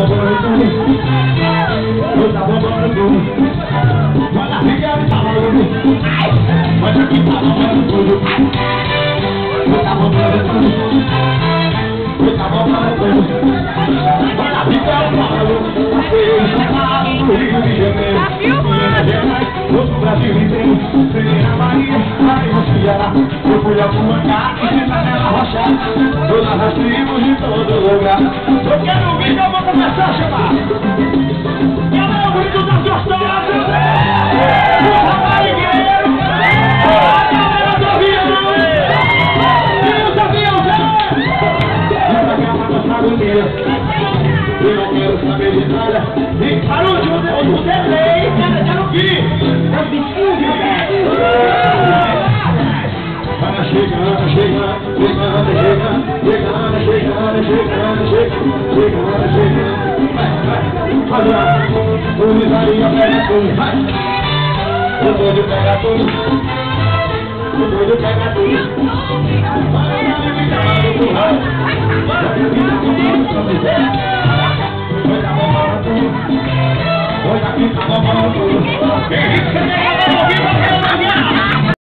bombando tudo. Hoje tá bombando tudo. Olha a filha tá bombando. Olha aqui tá bombando tudo. Hoje tá bombando tudo. Hoje tá bombando tudo. Olha a filha tá bombando. No Rio de Janeiro, Minas Gerais, outro Brasil inteiro. Peguei na Bahia, aí no Ceará. Eu fui a Cumancá e Cidadela Rocha. Todas as tribos de todo lugar. Eu quero ouvir, então eu vou começar a chamar. Cadê o grito das gostosas? Os raparigueiros! A galera do avião! E os aviãozão! Essa cama da sagoneira. Eu não quero saber de nada. E para o delay, cara, já não vi. É o bichinho, vai chegando, chegando, chegando, chegando, chegando, chegando, chegando, chegando. Vai lá, o Misarinha pega tudo, vai. O doido pega tudo. O doido pega tudo. Vai lá, me cuidado, vai. Vai tá bombando tudo. Hoje aqui tá bombando tudo.